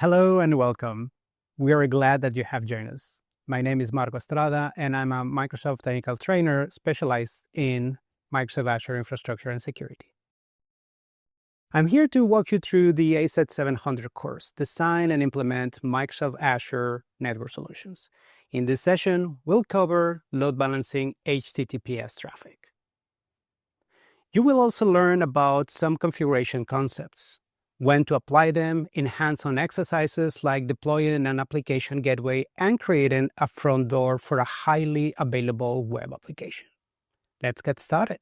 Hello and welcome. We are glad that you have joined us. My name is Marco Estrada, and I'm a Microsoft Technical Trainer specialized in Microsoft Azure Infrastructure and Security. I'm here to walk you through the AZ-700 course, Design and Implement Microsoft Azure Network Solutions. In this session, we'll cover load balancing HTTPS traffic. You will also learn about some configuration concepts, when to apply them in hands-on exercises like deploying an application gateway and creating a front door for a highly available web application. Let's get started.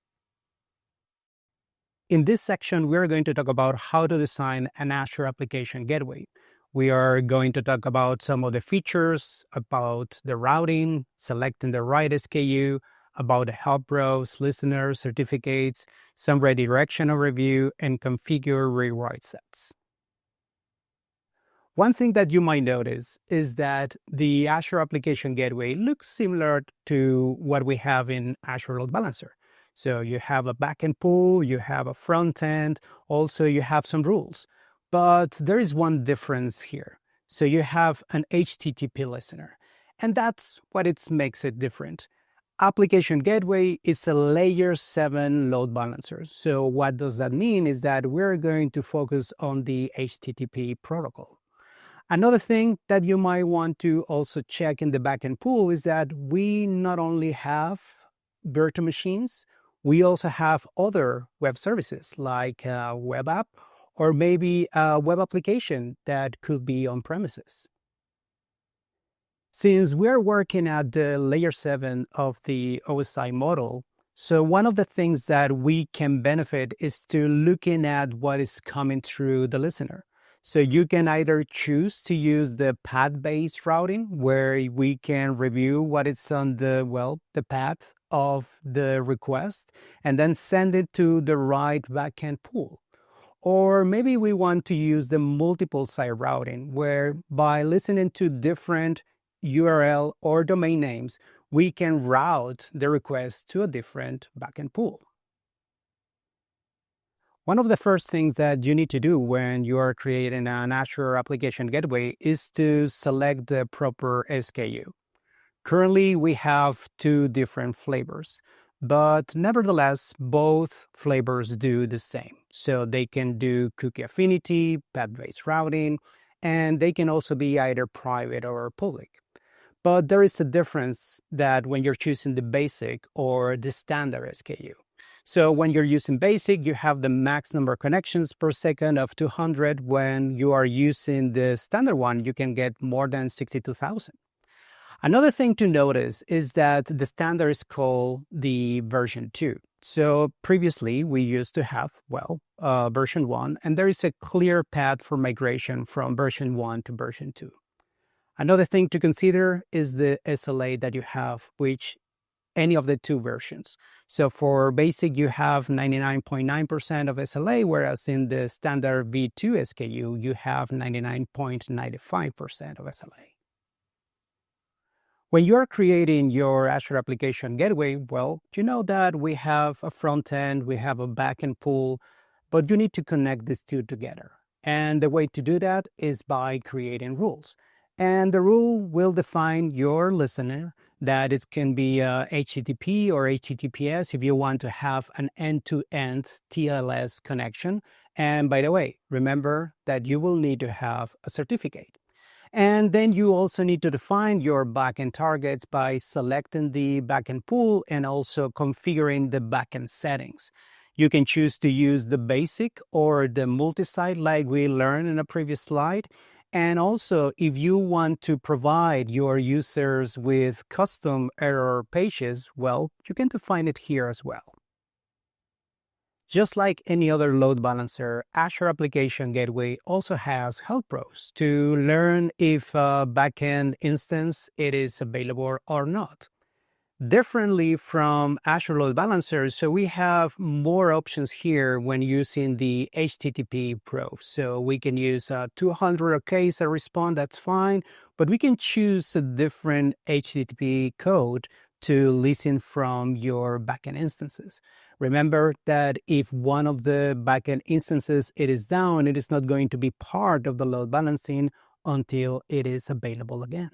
In this section, we're going to talk about how to design an Azure Application Gateway. We are going to talk about some of the features, about the routing, selecting the right SKU, about the help rows, listeners, certificates, some redirection overview, and configure rewrite sets. One thing that you might notice is that the Azure Application Gateway looks similar to what we have in Azure Load Balancer. So you have a backend pool, you have a front end, also you have some rules. But there is one difference here. So you have an HTTP listener, and that's what makes it different. Application Gateway is a layer 7 load balancer. So what does that mean is that we're going to focus on the HTTP protocol. Another thing that you might want to also check in the backend pool is that we not only have virtual machines, we also have other web services like a web app or maybe a web application that could be on premises. Since we're working at the layer 7 of the OSI model, so one of the things that we can benefit is to looking at what is coming through the listener. So you can either choose to use the path-based routing, where we can review what is on the path of the request, and then send it to the right backend pool. Or maybe we want to use the multiple site routing, where by listening to different URL or domain names, we can route the request to a different backend pool. One of the first things that you need to do when you are creating an Azure Application Gateway is to select the proper SKU. Currently, we have two different flavors, but nevertheless, both flavors do the same. So they can do cookie affinity, path-based routing, and they can also be either private or public. But there is a difference that when you're choosing the basic or the standard SKU. So when you're using basic, you have the max number of connections per second of 200. When you are using the standard one, you can get more than 62,000. Another thing to notice is that the standard is called the version 2. So previously, we used to have, version 1, and there is a clear path for migration from version 1 to version 2. Another thing to consider is the SLA that you have, which any of the two versions. So for basic, you have 99.9% of SLA, whereas in the standard V2 SKU, you have 99.95% of SLA. When you're creating your Azure Application Gateway, you know that we have a front end, we have a backend pool, but you need to connect these two together. And the way to do that is by creating rules. And the rule will define your listener, that it can be HTTP or HTTPS if you want to have an end-to-end TLS connection. And by the way, remember that you will need to have a certificate. And then you also need to define your backend targets by selecting the backend pool and also configuring the backend settings. You can choose to use the basic or the multi-site like we learned in a previous slide. And also, if you want to provide your users with custom error pages, you can define it here as well. Just like any other load balancer, Azure Application Gateway also has help rows to learn if a backend instance it is available or not. Differently from Azure Load Balancer, so we have more options here when using the HTTP Pro. So we can use 200 OK as a response, that's fine, but we can choose a different HTTP code to listen from your backend instances. Remember that if one of the backend instances it is down, it is not going to be part of the load balancing until it is available again.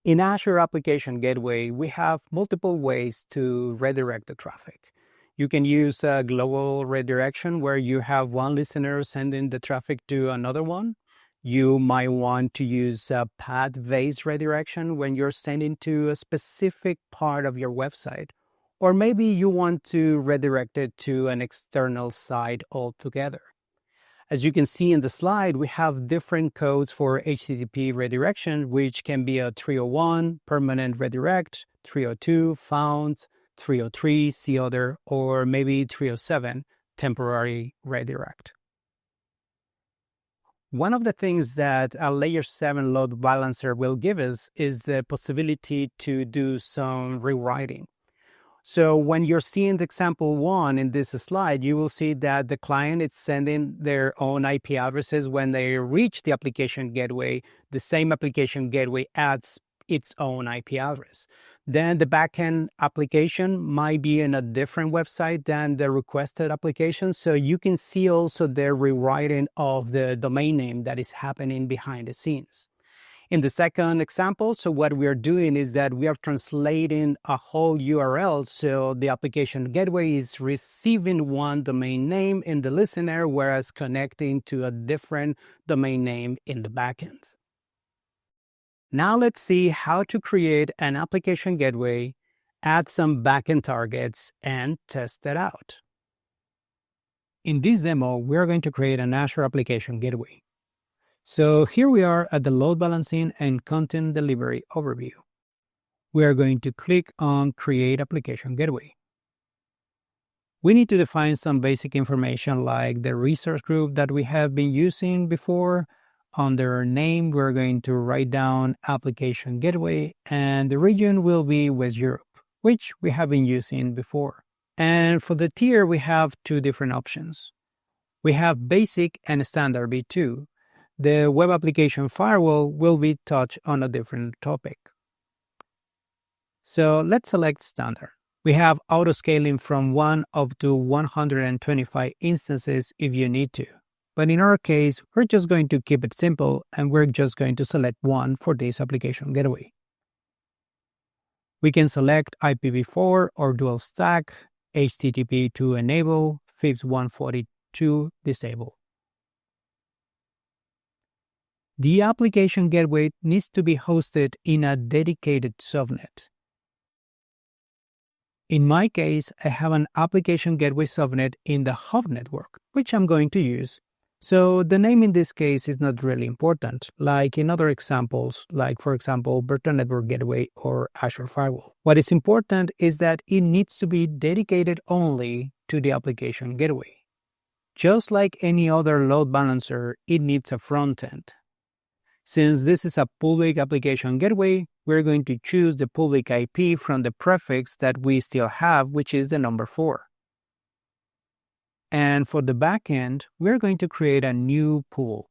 In Azure Application Gateway, we have multiple ways to redirect the traffic. You can use a global redirection where you have one listener sending the traffic to another one. You might want to use a path-based redirection when you're sending to a specific part of your website. Or maybe you want to redirect it to an external site altogether. As you can see in the slide, we have different codes for HTTP redirection, which can be a 301, permanent redirect, 302, found, 303, see other, or maybe 307, temporary redirect. One of the things that a layer 7 load balancer will give us is the possibility to do some rewriting. So when you're seeing the example 1 in this slide, you will see that the client is sending their own IP addresses. When they reach the application gateway, the same application gateway adds its own IP address. Then the backend application might be in a different website than the requested application. So you can see also the rewriting of the domain name that is happening behind the scenes. In the second example, so what we are doing is that we are translating a whole URL. So the application gateway is receiving one domain name in the listener, whereas connecting to a different domain name in the backend. Now let's see how to create an application gateway, add some backend targets, and test it out. In this demo, we're going to create an Azure Application Gateway. So here we are at the load balancing and content delivery overview. We are going to click on Create Application Gateway. We need to define some basic information like the resource group that we have been using before. Under name, we're going to write down Application Gateway, and the region will be West Europe, which we have been using before. And for the tier, we have two different options. We have Basic and Standard V2. The web application firewall will be touched on a different topic. So let's select standard. We have auto scaling from 1 up to 125 instances if you need to. But in our case, we're just going to keep it simple and we're just going to select 1 for this application gateway. We can select IPv4 or dual stack, HTTP to enable, FIPS 142 disable. The application gateway needs to be hosted in a dedicated subnet. In my case, I have an application gateway subnet in the hub network, which I'm going to use. So the name in this case is not really important, like in other examples, like for example, Virtual Network Gateway or Azure Firewall. What is important is that it needs to be dedicated only to the application gateway. Just like any other load balancer, it needs a front end. Since this is a public application gateway, we're going to choose the public IP from the prefix that we still have, which is the number 4. And for the backend, we're going to create a new pool.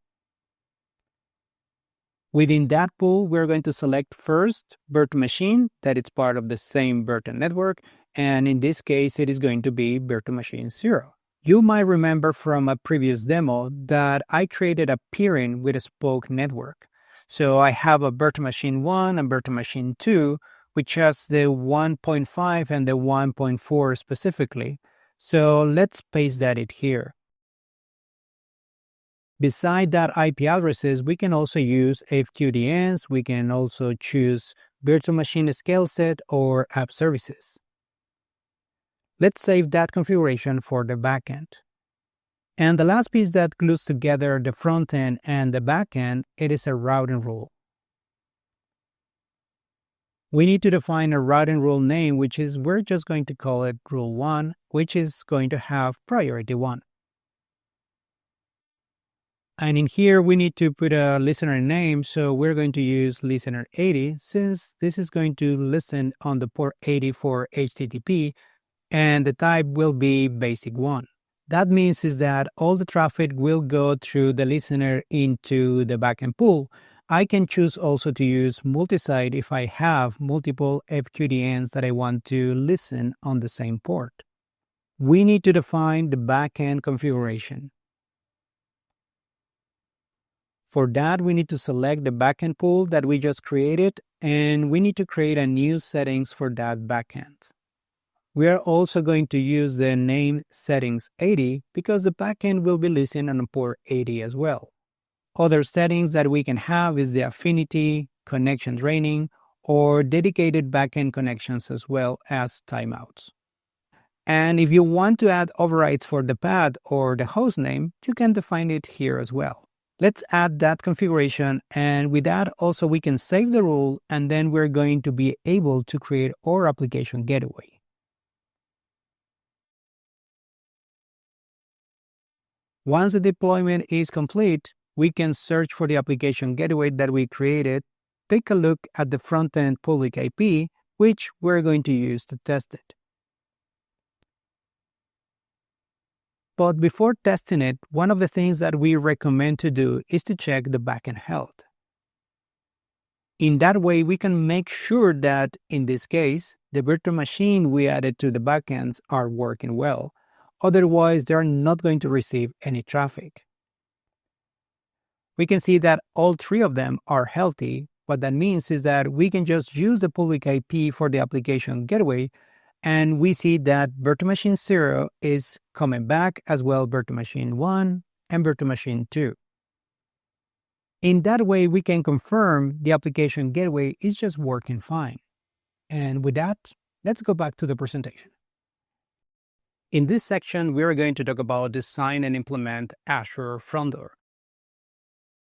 Within that pool, we're going to select first virtual machine, that it's part of the same virtual network, and in this case, it is going to be virtual machine 0. You might remember from a previous demo that I created a peering with a spoke network. So I have a virtual machine 1 and virtual machine 2, which has the 1.5 and the 1.4 specifically. So let's paste that in here. Beside that IP addresses, we can also use FQDNs. We can also choose virtual machine scale set or app services. Let's save that configuration for the backend. And the last piece that glues together the front end and the backend, it is a routing rule. We need to define a routing rule name, which is, we're just going to call it rule 1, which is going to have priority 1. And in here, we need to put a listener name. So we're going to use listener 80, since this is going to listen on the port 80 for HTTP, and the type will be basic 1. That means is that all the traffic will go through the listener into the backend pool. I can choose also to use multi-site if I have multiple FQDNs that I want to listen on the same port. We need to define the backend configuration. For that, we need to select the backend pool that we just created, and we need to create a new settings for that backend. We are also going to use the name settings 80 because the backend will be listening on port 80 as well. Other settings that we can have is the affinity, connection training, or dedicated backend connections as well as timeouts. And if you want to add overrides for the path or the host name, you can define it here as well. Let's add that configuration, and with that also we can save the rule, and then we're going to be able to create our application gateway. Once the deployment is complete, we can search for the application gateway that we created, take a look at the front-end public IP, which we're going to use to test it. But before testing it, one of the things that we recommend to do is to check the backend health. In that way, we can make sure that, in this case, the virtual machine we added to the backends are working well. Otherwise, they are not going to receive any traffic. We can see that all three of them are healthy. What that means is that we can just use the public IP for the application gateway, and we see that virtual machine 0 is coming back, as well virtual machine 1 and virtual machine 2. In that way, we can confirm the application gateway is just working fine. And with that, let's go back to the presentation. In this section, we are going to talk about design and implement Azure Front Door.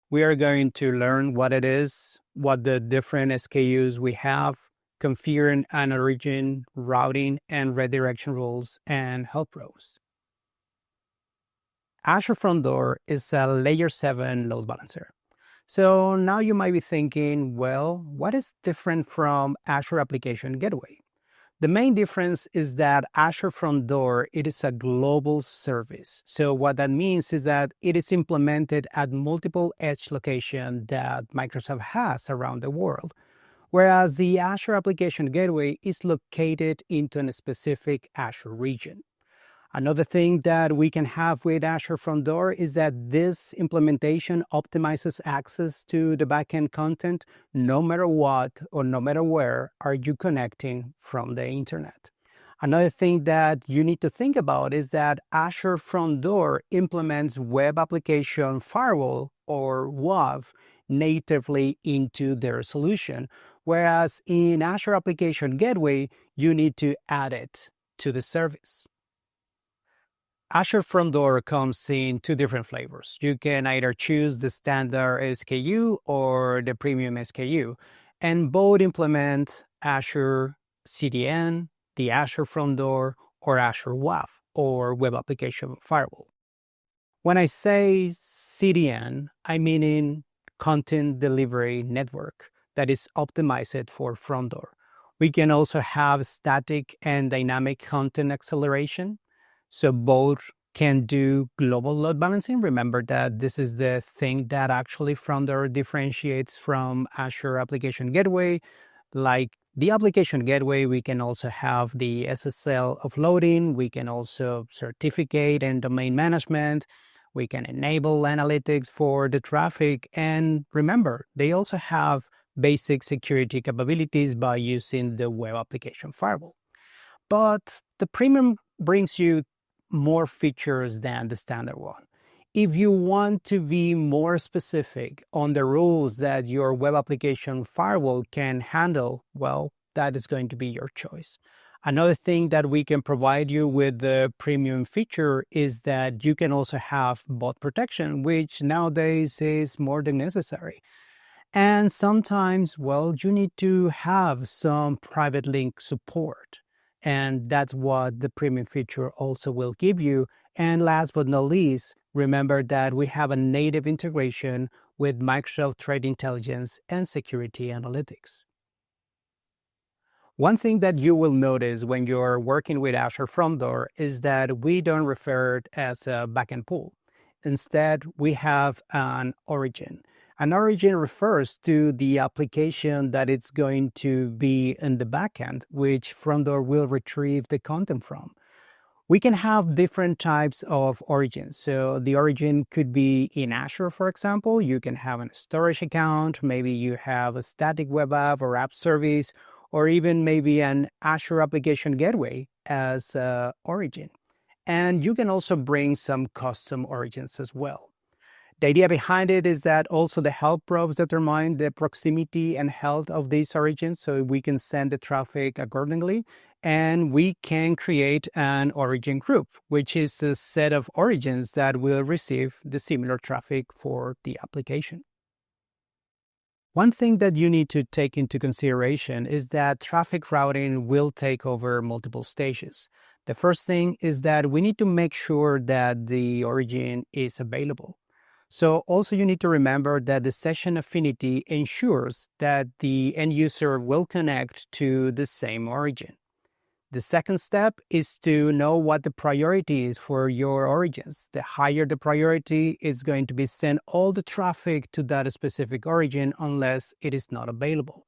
We are going to learn what it is, what the different SKUs we have, configuring an origin, routing, and redirection rules, and help rows. Azure Front Door is a layer 7 load balancer. So now you might be thinking, well, what is different from Azure Application Gateway? The main difference is that Azure Front Door, it is a global service. So what that means is that it is implemented at multiple edge locations that Microsoft has around the world, whereas the Azure Application Gateway is located into a specific Azure region. Another thing that we can have with Azure Front Door is that this implementation optimizes access to the backend content no matter what or no matter where are you connecting from the internet. Another thing that you need to think about is that Azure Front Door implements Web Application Firewall or WAF natively into their solution, whereas in Azure Application Gateway, you need to add it to the service. Azure Front Door comes in two different flavors. You can either choose the standard SKU or the premium SKU, and both implement Azure CDN, the Azure Front Door, or Azure WAF, or Web Application Firewall. When I say CDN, I mean in Content Delivery Network that is optimized for Front Door. We can also have static and dynamic content acceleration. So both can do global load balancing. Remember that this is the thing that actually Front Door differentiates from Azure Application Gateway. Like the Application Gateway, we can also have the SSL offloading. We can also certificate and domain management. We can enable analytics for the traffic. And remember, they also have basic security capabilities by using the Web Application Firewall. But the premium brings you more features than the standard one. If you want to be more specific on the rules that your Web Application Firewall can handle, well, that is going to be your choice. Another thing that we can provide you with the premium feature is that you can also have bot protection, which nowadays is more than necessary. And sometimes, well, you need to have some private link support. And that's what the premium feature also will give you. And last but not least, remember that we have a native integration with Microsoft Threat Intelligence and Security Analytics. One thing that you will notice when you're working with Azure Front Door is that we don't refer it as a backend pool. Instead, we have an origin. An origin refers to the application that it's going to be in the backend, which Front Door will retrieve the content from. We can have different types of origins. So the origin could be in Azure, for example. You can have a storage account. Maybe you have a static web app or app service, or even maybe an Azure Application Gateway as origin. And you can also bring some custom origins as well. The idea behind it is that also the health probes determine the proximity and health of these origins, so we can send the traffic accordingly. And we can create an origin group, which is a set of origins that will receive the similar traffic for the application. One thing that you need to take into consideration is that traffic routing will take over multiple stages. The first thing is that we need to make sure that the origin is available. So also you need to remember that the session affinity ensures that the end user will connect to the same origin. The second step is to know what the priority is for your origins. The higher the priority, it's going to be send all the traffic to that specific origin unless it is not available.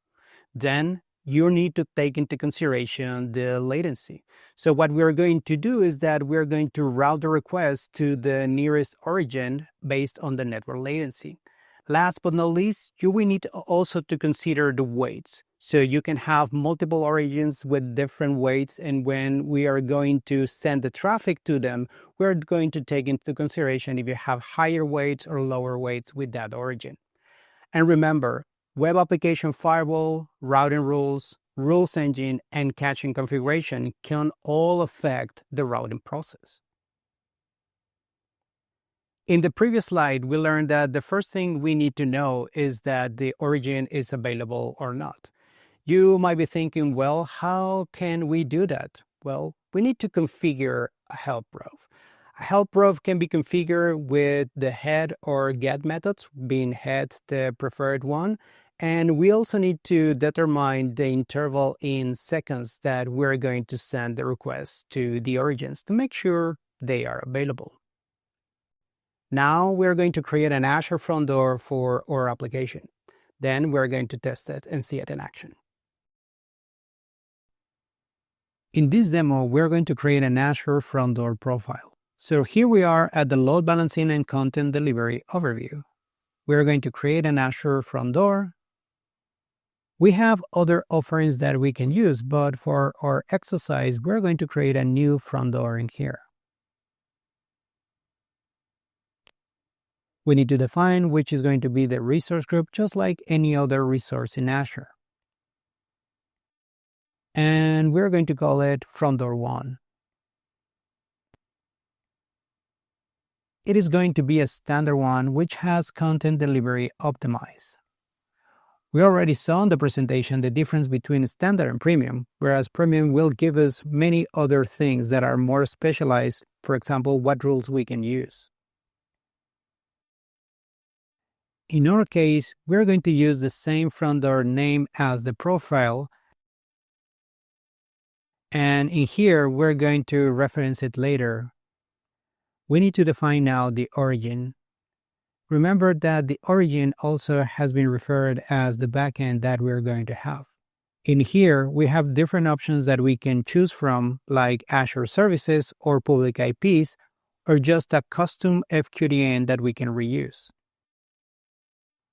Then you need to take into consideration the latency. So what we're going to do is that we're going to route the request to the nearest origin based on the network latency. Last but not least, you will need also to consider the weights. So you can have multiple origins with different weights, and when we are going to send the traffic to them, we're going to take into consideration if you have higher weights or lower weights with that origin. And remember, web application firewall, routing rules, rules engine, and caching configuration can all affect the routing process. In the previous slide, we learned that the first thing we need to know is that the origin is available or not. You might be thinking, well, how can we do that? Well, we need to configure a help probe. A help probe can be configured with the head or get methods, being head the preferred one. And we also need to determine the interval in seconds that we're going to send the request to the origins to make sure they are available. Now we're going to create an Azure Front Door for our application. Then we're going to test it and see it in action. In this demo, we're going to create an Azure Front Door profile. So here we are at the load balancing and content delivery overview. We're going to create an Azure Front Door. We have other offerings that we can use, but for our exercise, we're going to create a new front door in here. We need to define which is going to be the resource group, just like any other resource in Azure. And we're going to call it Front Door 1. It is going to be a standard one which has content delivery optimized. We already saw in the presentation the difference between standard and premium, whereas premium will give us many other things that are more specialized, for example, what rules we can use. In our case, we're going to use the same front door name as the profile, and in here we're going to reference it later. We need to define now the origin. Remember that the origin also has been referred as the backend that we're going to have. In here, we have different options that we can choose from, like Azure services or public IPs, or just a custom FQDN that we can reuse.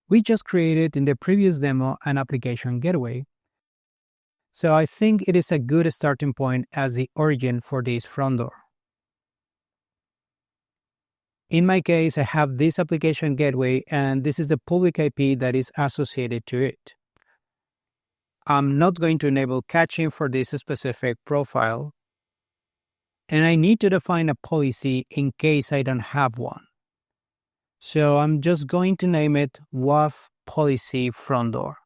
We just created in the previous demo an application gateway. So I think it is a good starting point as the origin for this front door. In my case, I have this application gateway, and this is the public IP that is associated to it. I'm not going to enable caching for this specific profile, and I need to define a policy in case I don't have one. So I'm just going to name it WAF policy front door.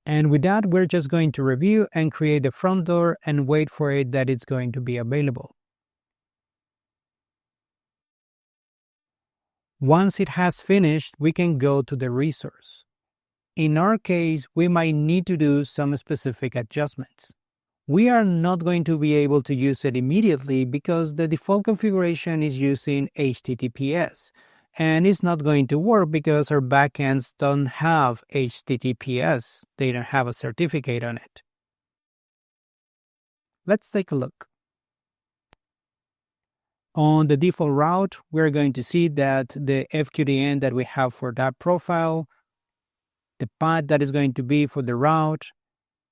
And with that, we're just going to review and create the front door and wait for it that it's going to be available. Once it has finished, we can go to the resource. In our case, we might need to do some specific adjustments. We are not going to be able to use it immediately because the default configuration is using HTTPS. and it's not going to work because our backends don't have HTTPS. They don't have a certificate on it. Let's take a look. On the default route, we're going to see that the FQDN that we have for that profile, the path that is going to be for the route,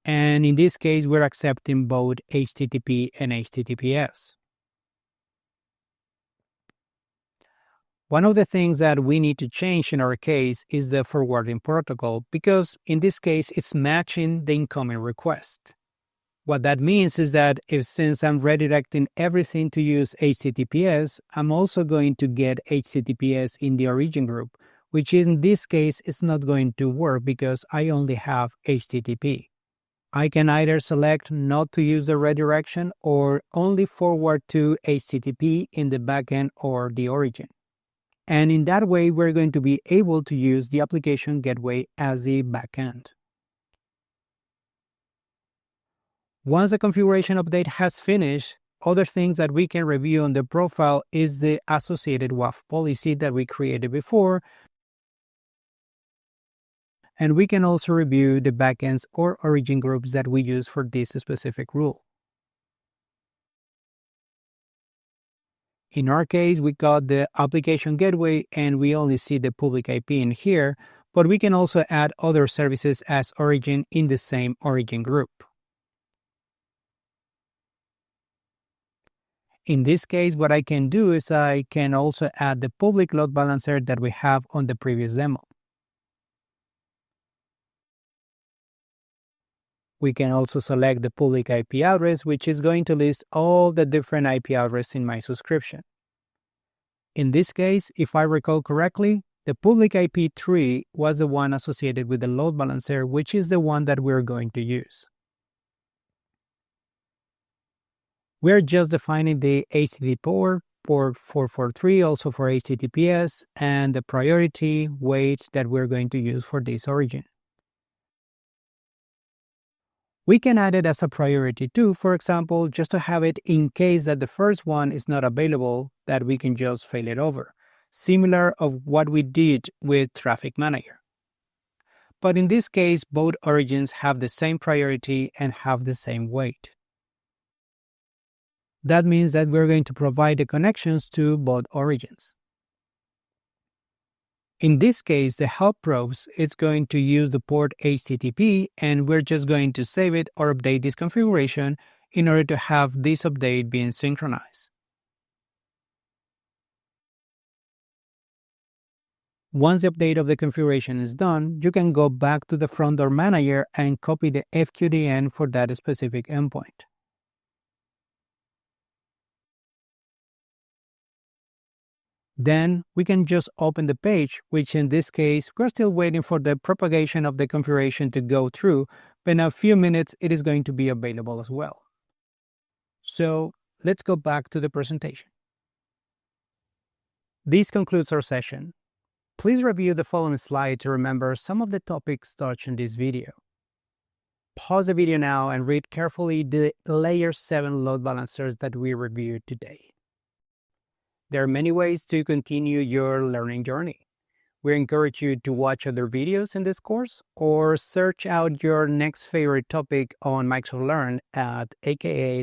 and in this case, we're accepting both HTTP and HTTPS. One of the things that we need to change in our case is the forwarding protocol, because in this case, it's matching the incoming request. What that means is that since I'm redirecting everything to use HTTPS, I'm also going to get HTTPS in the origin group, which in this case is not going to work because I only have HTTP. I can either select not to use the redirection or only forward to HTTP in the backend or the origin. And in that way, we're going to be able to use the application gateway as the backend. Once the configuration update has finished, other things that we can review on the profile is the associated WAF policy that we created before. And we can also review the backends or origin groups that we use for this specific rule. In our case, we got the application gateway and we only see the public IP in here, but we can also add other services as origin in the same origin group. In this case, what I can do is I can also add the public load balancer that we have on the previous demo. We can also select the public IP address, which is going to list all the different IP addresses in my subscription. In this case, if I recall correctly, the public IP 3 was the one associated with the load balancer, which is the one that we're going to use. We're just defining the HTTP port 443 also for HTTPS, and the priority weight that we're going to use for this origin. We can add it as a priority too, for example, just to have it in case that the first one is not available, that we can just fail it over, similar of what we did with Traffic Manager. But in this case, both origins have the same priority and have the same weight. That means that we're going to provide the connections to both origins. In this case, the help probes, it's going to use the port HTTP, and we're just going to save it or update this configuration in order to have this update being synchronized. Once the update of the configuration is done, you can go back to the Front Door Manager and copy the FQDN for that specific endpoint. Then we can just open the page, which in this case, we're still waiting for the propagation of the configuration to go through, but in a few minutes, it is going to be available as well. So let's go back to the presentation. This concludes our session. Please review the following slide to remember some of the topics touched in this video. Pause the video now and read carefully the Layer 7 load balancers that we reviewed today. There are many ways to continue your learning journey. We encourage you to watch other videos in this course or search out your next favorite topic on Microsoft Learn at aka.ms/learn.